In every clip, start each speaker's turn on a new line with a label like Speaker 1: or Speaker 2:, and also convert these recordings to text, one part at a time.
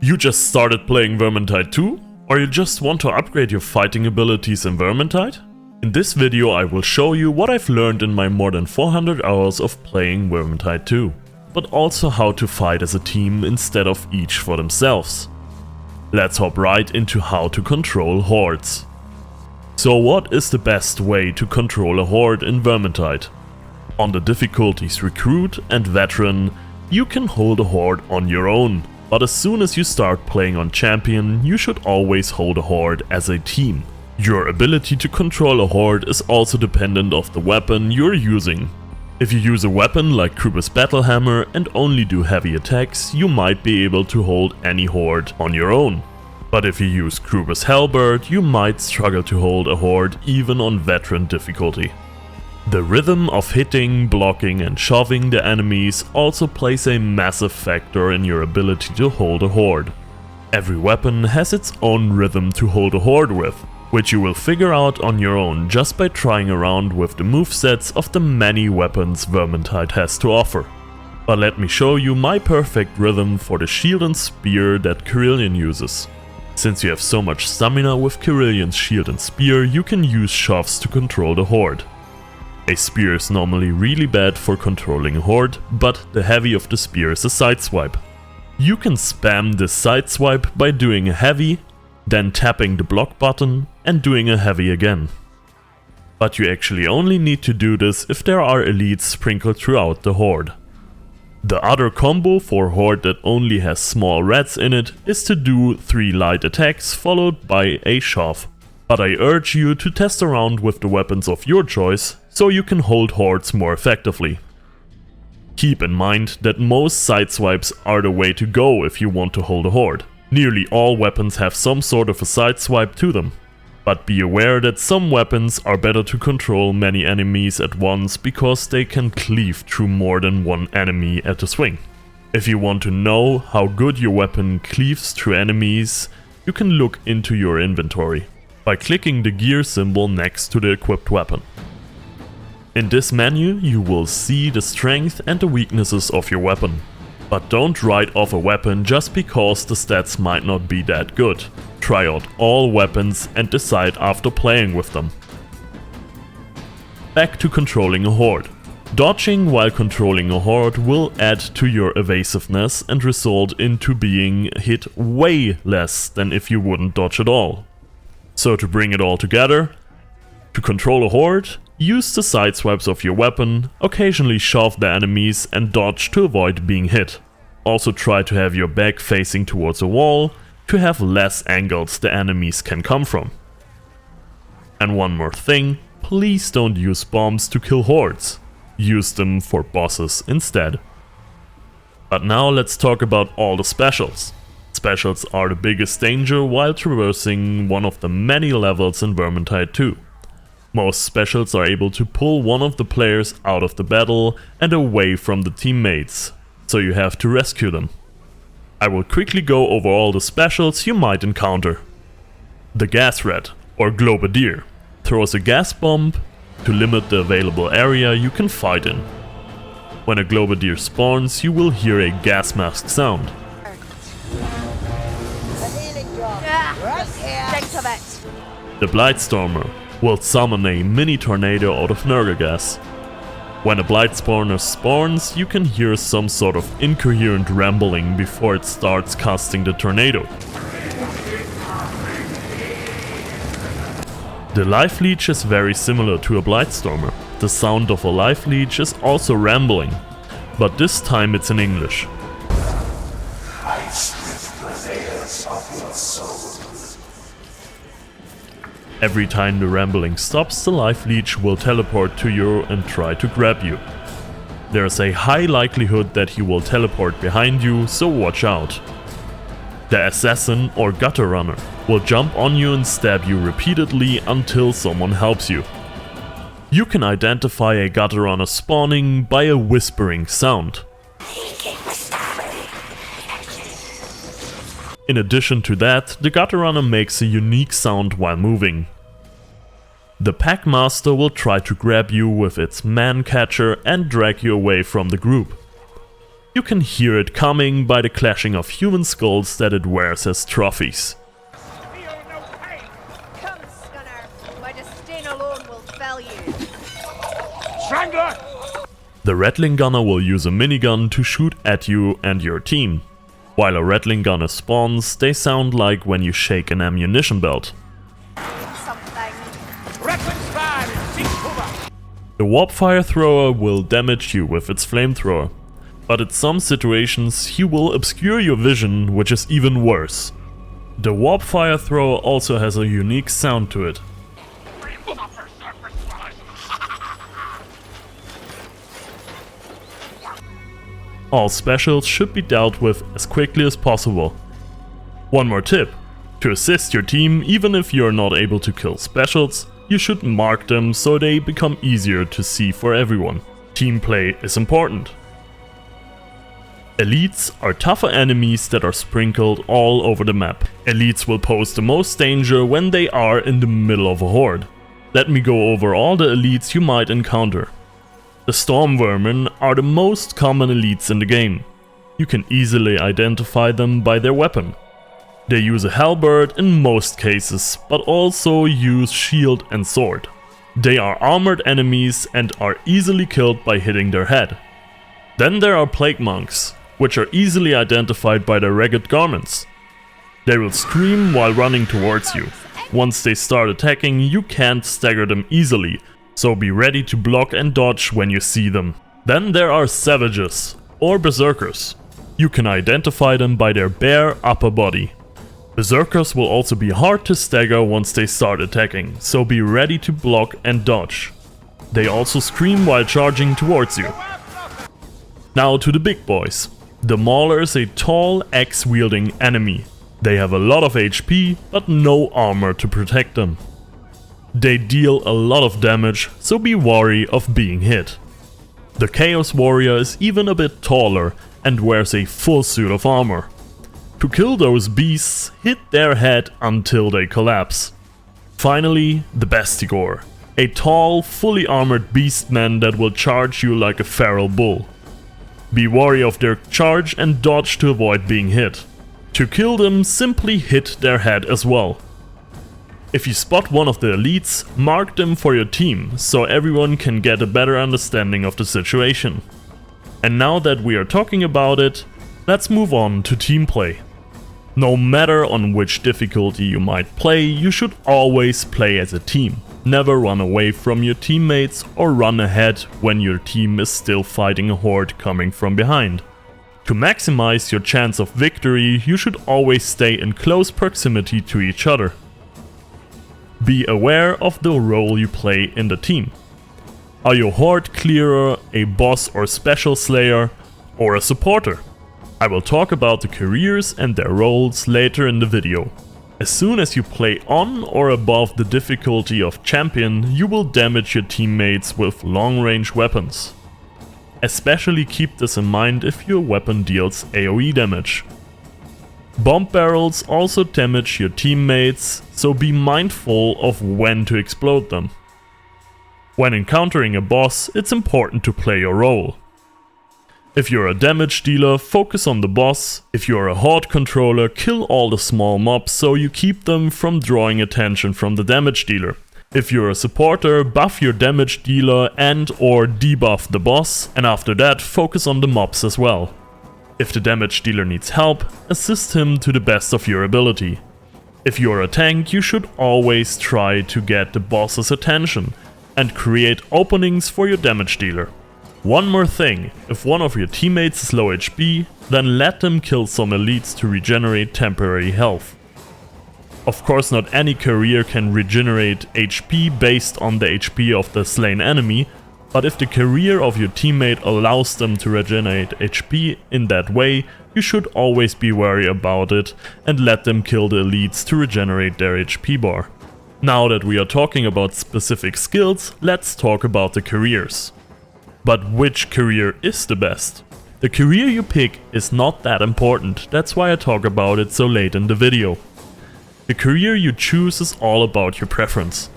Speaker 1: You just started playing Vermintide 2? Or you just want to upgrade your fighting abilities in Vermintide? In this video I will show you what I've learned in my more than 400 hours of playing Vermintide 2, but also how to fight as a team instead of each for themselves. Let's hop right into how to control hordes. So what is the best way to control a horde in Vermintide? On the difficulties Recruit and Veteran, you can hold a horde on your own. But as soon as you start playing on Champion, you should always hold a horde as a team. Your ability to control a horde is also dependent of the weapon you're using. If you use a weapon like Krubers Battle Hammer and only do heavy attacks, you might be able to hold any horde on your own. But if you use Krubers halberd, you might struggle to hold a horde even on Veteran difficulty. The rhythm of hitting, blocking and shoving the enemies also plays a massive factor in your ability to hold a horde. Every weapon has its own rhythm to hold a horde with, which you will figure out on your own just by trying around with the movesets of the many weapons Vermintide has to offer. But let me show you my perfect rhythm for the shield and spear that Kerillian uses. Since you have so much stamina with Kerillian's shield and spear, you can use shoves to control the horde. A spear is normally really bad for controlling a horde, but the heavy of the spear is a sideswipe. You can spam this sideswipe by doing a heavy, then tapping the block button and doing a heavy again. But you actually only need to do this if there are elites sprinkled throughout the horde. The other combo for horde that only has small rats in it is to do 3 light attacks followed by a shove. But I urge you to test around with the weapons of your choice, so you can hold hordes more effectively. Keep in mind that most sideswipes are the way to go if you want to hold a horde. Nearly all weapons have some sort of a sideswipe to them. But be aware that some weapons are better to control many enemies at once because they can cleave through more than one enemy at a swing. If you want to know how good your weapon cleaves through enemies, you can look into your inventory by clicking the gear symbol next to the equipped weapon. In this menu you will see the strength and the weaknesses of your weapon. But don't write off a weapon just because the stats might not be that good. Try out all weapons and decide after playing with them. Back to controlling a horde. Dodging while controlling a horde will add to your evasiveness and result into being hit way less than if you wouldn't dodge at all. So to bring it all together, to control a horde, use the sideswipes of your weapon, occasionally shove the enemies and dodge to avoid being hit. Also try to have your back facing towards a wall to have less angles the enemies can come from. And one more thing, please don't use bombs to kill hordes. Use them for bosses instead. But now let's talk about all the specials. Specials are the biggest danger while traversing one of the many levels in Vermintide 2. Most specials are able to pull one of the players out of the battle and away from the teammates, so you have to rescue them. I will quickly go over all the specials you might encounter. The gas rat, or globadier, throws a gas bomb to limit the available area you can fight in. When a globadier spawns, you will hear a gas mask sound. The Blightstormer will summon a mini tornado out of Nurgle gas. When a Blightspawner spawns, you can hear some sort of incoherent rambling before it starts casting the tornado. The Life Leech is very similar to a Blightstormer. The sound of a Life Leech is also rambling, but this time it's in English. Every time the rambling stops, the Life Leech will teleport to you and try to grab you. There is a high likelihood that he will teleport behind you, so watch out. The Assassin or Gutter Runner will jump on you and stab you repeatedly until someone helps you. You can identify a Gutter Runner spawning by a whispering sound. In addition to that, the Gutter Runner makes a unique sound while moving. The Packmaster will try to grab you with its man catcher and drag you away from the group. You can hear it coming by the clashing of human skulls that it wears as trophies.
Speaker 2: Come, Scunner. My disdain alone will fell you.
Speaker 3: Strangler!
Speaker 1: The Rattling Gunner will use a minigun to shoot at you and your team. While a Rattling Gunner spawns, they sound like when you shake an ammunition belt.
Speaker 2: Something.
Speaker 3: Rattling fire and seek cover!
Speaker 1: The Warp Fire Thrower will damage you with its flamethrower, but in some situations he will obscure your vision, which is even worse. The Warp Fire Thrower also has a unique sound to it. All specials should be dealt with as quickly as possible. One more tip: to assist your team, even if you're not able to kill specials, you should mark them so they become easier to see for everyone. Team play is important. Elites are tougher enemies that are sprinkled all over the map. Elites will pose the most danger when they are in the middle of a horde. Let me go over all the elites you might encounter. The Storm Vermin are the most common elites in the game. You can easily identify them by their weapon. They use a halberd in most cases, but also use shield and sword. They are armored enemies and are easily killed by hitting their head. Then there are Plague Monks, which are easily identified by their ragged garments. They will scream while running towards you. Once they start attacking, you can't stagger them easily, so be ready to block and dodge when you see them. Then there are Savages, or Berserkers. You can identify them by their bare upper body. Berserkers will also be hard to stagger once they start attacking, so be ready to block and dodge. They also scream while charging towards you. Now to the big boys. The Mauler is a tall, axe-wielding enemy. They have a lot of HP, but no armor to protect them. They deal a lot of damage, so be wary of being hit. The Chaos Warrior is even a bit taller and wears a full suit of armor. To kill those beasts, hit their head until they collapse. Finally, the Bestigor, a tall, fully armored beastman that will charge you like a feral bull. Be wary of their charge and dodge to avoid being hit. To kill them, simply hit their head as well. If you spot one of the elites, mark them for your team, so everyone can get a better understanding of the situation. And now that we are talking about it, let's move on to team play. No matter on which difficulty you might play, you should always play as a team. Never run away from your teammates or run ahead when your team is still fighting a horde coming from behind. To maximize your chance of victory, you should always stay in close proximity to each other. Be aware of the role you play in the team. Are you a horde clearer, a boss or special slayer, or a supporter? I will talk about the careers and their roles later in the video. As soon as you play on or above the difficulty of champion, you will damage your teammates with long-range weapons. Especially keep this in mind if your weapon deals AoE damage. Bomb barrels also damage your teammates, so be mindful of when to explode them. When encountering a boss, it's important to play your role. If you're a damage dealer, focus on the boss. If you're a horde controller, kill all the small mobs so you keep them from drawing attention from the damage dealer. If you're a supporter, buff your damage dealer and or debuff the boss, and after that focus on the mobs as well. If the damage dealer needs help, assist him to the best of your ability. If you're a tank, you should always try to get the boss's attention and create openings for your damage dealer. One more thing, if one of your teammates is low HP, then let them kill some elites to regenerate temporary health. Of course, not any career can regenerate HP based on the HP of the slain enemy, but if the career of your teammate allows them to regenerate HP in that way, you should always be wary about it and let them kill the elites to regenerate their HP bar. Now that we are talking about specific skills, let's talk about the careers. But which career is the best? The career you pick is not that important, that's why I talk about it so late in the video. The career you choose is all about your preference.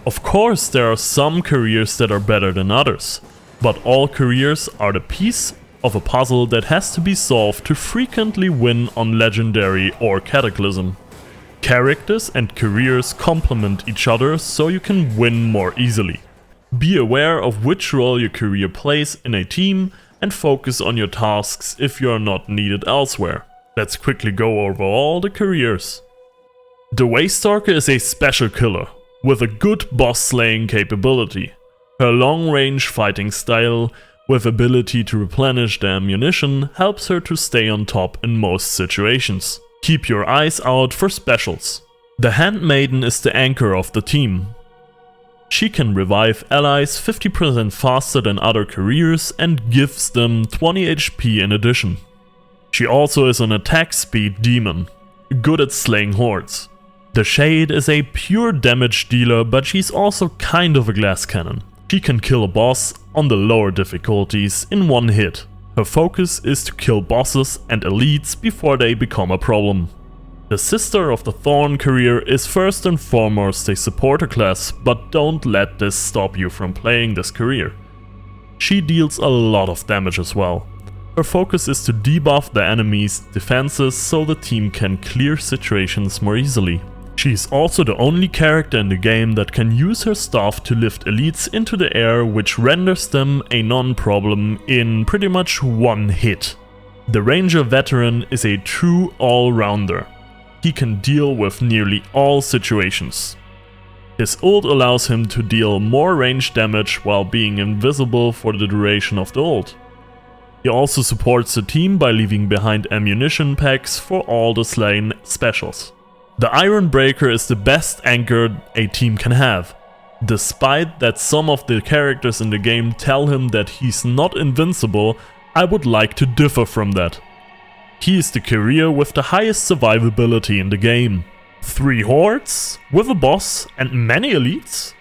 Speaker 1: Of course, there are some careers that are better than others, but all careers are the piece of a puzzle that has to be solved to frequently win on Legendary or Cataclysm. Characters and careers complement each other so you can win more easily. Be aware of which role your career plays in a team and focus on your tasks if you are not needed elsewhere. Let's quickly go over all the careers. The Waystalker is a special killer with a good boss slaying capability. Her long-range fighting style with ability to replenish the ammunition helps her to stay on top in most situations. Keep your eyes out for specials. The Handmaiden is the anchor of the team. She can revive allies 50% faster than other careers and gives them 20 HP in addition. She also is an attack speed demon, good at slaying hordes. The Shade is a pure damage dealer, but she's also kind of a glass cannon. She can kill a boss on the lower difficulties in one hit. Her focus is to kill bosses and elites before they become a problem. The Sister of the Thorn career is first and foremost a supporter class, but don't let this stop you from playing this career. She deals a lot of damage as well. Her focus is to debuff the enemy's defenses so the team can clear situations more easily. She is also the only character in the game that can use her staff to lift elites into the air, which renders them a non-problem in pretty much one hit. The Ranger Veteran is a true all-rounder. He can deal with nearly all situations. His ult allows him to deal more range damage while being invisible for the duration of the ult. He also supports the team by leaving behind ammunition packs for all the slain specials. The Iron Breaker is the best anchor a team can have. Despite that some of the characters in the game tell him that he's not invincible, I would like to differ from that. He is the career with the highest survivability in the game. 3 hordes, with a boss and many elites?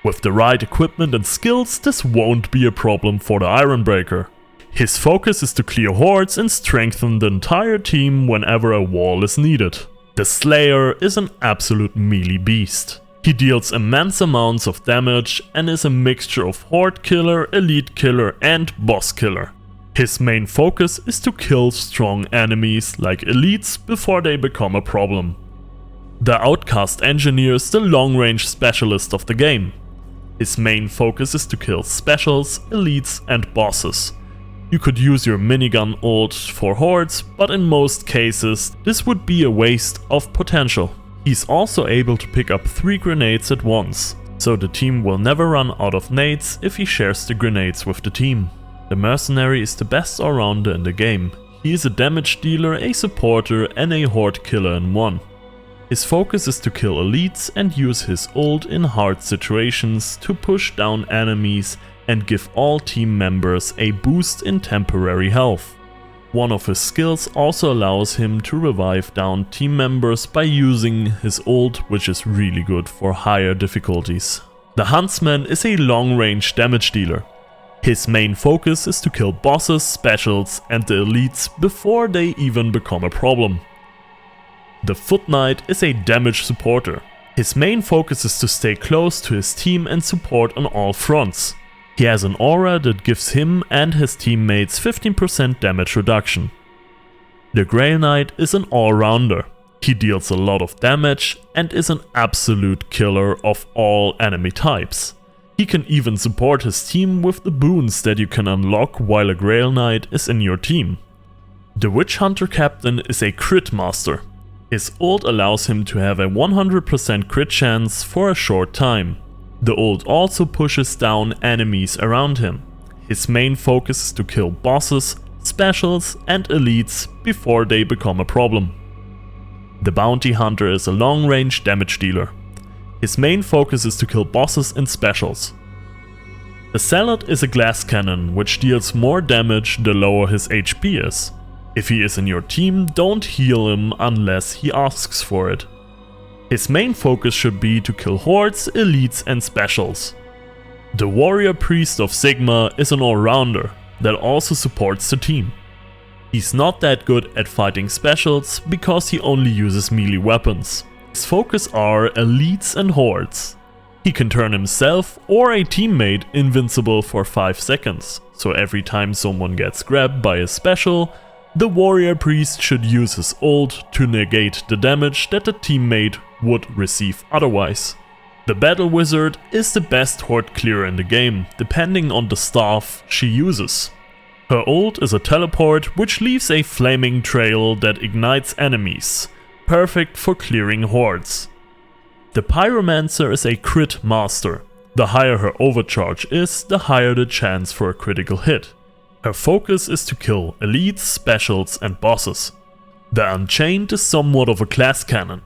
Speaker 1: With the right equipment and skills, this won't be a problem for the Ironbreaker. His focus is to clear hordes and strengthen the entire team whenever a wall is needed. The Slayer is an absolute melee beast. He deals immense amounts of damage and is a mixture of horde killer, elite killer and boss killer. His main focus is to kill strong enemies like elites before they become a problem. The Outcast Engineer is the long-range specialist of the game. His main focus is to kill specials, elites and bosses. You could use your minigun ult for hordes, but in most cases this would be a waste of potential. He's also able to pick up 3 grenades at once, so the team will never run out of nades if he shares the grenades with the team. The Mercenary is the best all-rounder in the game. He is a damage dealer, a supporter and a horde killer in one. His focus is to kill elites and use his ult in hard situations to push down enemies and give all team members a boost in temporary health. One of his skills also allows him to revive down team members by using his ult, which is really good for higher difficulties. The Huntsman is a long-range damage dealer. His main focus is to kill bosses, specials and the elites before they even become a problem. The Foot Knight is a damage supporter. His main focus is to stay close to his team and support on all fronts. He has an aura that gives him and his teammates 15% damage reduction. The Grey Knight is an all-rounder. He deals a lot of damage and is an absolute killer of all enemy types. He can even support his team with the boons that you can unlock while a Grail Knight is in your team. The Witch Hunter Captain is a crit master. His ult allows him to have a 100% crit chance for a short time. The ult also pushes down enemies around him. His main focus is to kill bosses, specials and elites before they become a problem. The Bounty Hunter is a long-range damage dealer. His main focus is to kill bosses and specials. The Zealot is a glass cannon which deals more damage the lower his HP is. If he is in your team, don't heal him unless he asks for it. His main focus should be to kill hordes, elites and specials. The Warrior Priest of Sigma is an all-rounder that also supports the team. He's not that good at fighting specials because he only uses melee weapons. His focus are elites and hordes. He can turn himself or a teammate invincible for 5 seconds, so every time someone gets grabbed by a special, the warrior priest should use his ult to negate the damage that the teammate would receive otherwise. The battle wizard is the best horde clearer in the game, depending on the staff she uses. Her ult is a teleport which leaves a flaming trail that ignites enemies, perfect for clearing hordes. The pyromancer is a crit master. The higher her overcharge is, the higher the chance for a critical hit. Her focus is to kill elites, specials and bosses. The Unchained is somewhat of a class cannon,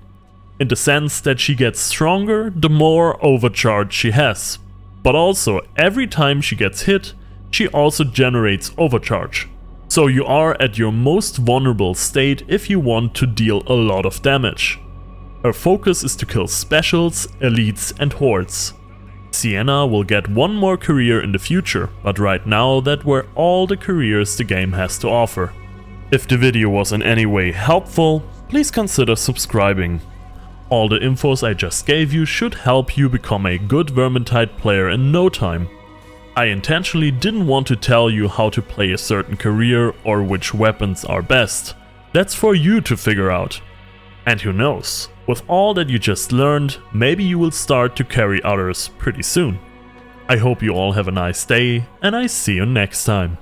Speaker 1: in the sense that she gets stronger the more overcharge she has, but also every time she gets hit, she also generates overcharge. So you are at your most vulnerable state if you want to deal a lot of damage. Her focus is to kill specials, elites and hordes. Sienna will get one more career in the future, but right now that were all the careers the game has to offer. If the video was in any way helpful, please consider subscribing. All the infos I just gave you should help you become a good Vermintide player in no time. I intentionally didn't want to tell you how to play a certain career or which weapons are best. That's for you to figure out. And who knows, with all that you just learned, maybe you will start to carry others pretty soon. I hope you all have a nice day, and I see you next time.